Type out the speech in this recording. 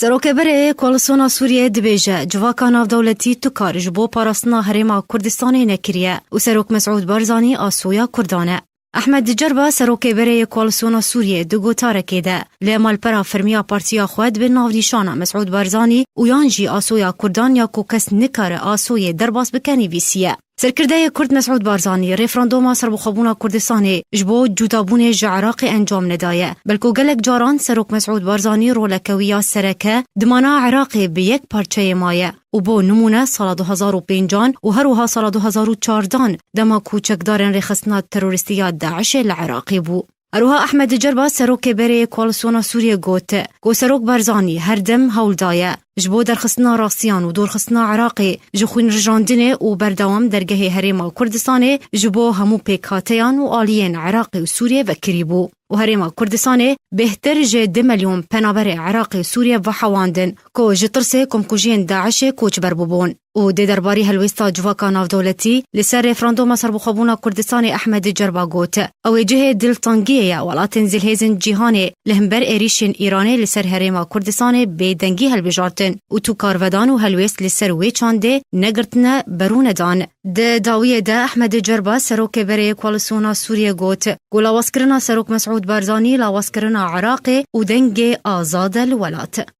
سروکبر کوالسیون سوریه دبیجه جواکا ناودولتی تو کارج بو پاراستنا هرما کردستانی نکریه و سروک مسعود بارزانی آسویا کردانه. احمد جربا سروکبر کوالسیون سوریه دو تارکه ده لیمال پرا فرمیا پارتیا خود به ناودیشانا مسعود بارزانی و یانجی آسویا کردان یا کو کس نکار آسوی درباس بکنی ویسیه. سرکرده کرد مسعود بارزانی ریفراندوم سربخابونا کردستانی جبو جوتابون عراق انجام ندایه بلکو گلک جاران سروک مسعود بارزانی رولکویا سرکه دمانا عراق به یک پارچه مایه و بو نمونه سال 2005 و هروها سال 2014 دما کوچکدارن رخصتنا تروریستیات داعش العراقی بو. اروها احمد جربا سروک بری کوالسیون سوریه گوت گو سروک بارزانی هر دم هول دایه جبو درخصتنا راسیان و دورخصتنا عراقی جخوین رجاندنه و بردوام درگه هرما کردستانه جبو همو پیکاتیان و آلین عراقی و سوریه و کریبو و هرما کردستانه بهتر جه 2 ملیون پنابر عراقی و سوریه و حواندن که جترسه کمکوژین داعش کوچ بربوبون و ده درباری هلوستا جواکا ناودولتی لسر ریفراندوم سربخابونا کردستان احمد جربا گوت او جه دلتانگیه ولاتن زلهزن جیهانه لهمبر ایریشن ایرانه لسر هرما کردستان بدنگی هلبجارتن و تو کارودان و هلوست لسر ویچانده نگرتنه برون دان. ده داویه ده احمد جربا سروک بری کوالسیون سوریه گوت گولا واسکرنا سروک مسعود بارزانی لا واسکرنا عراق و دنگ آزاد الولات.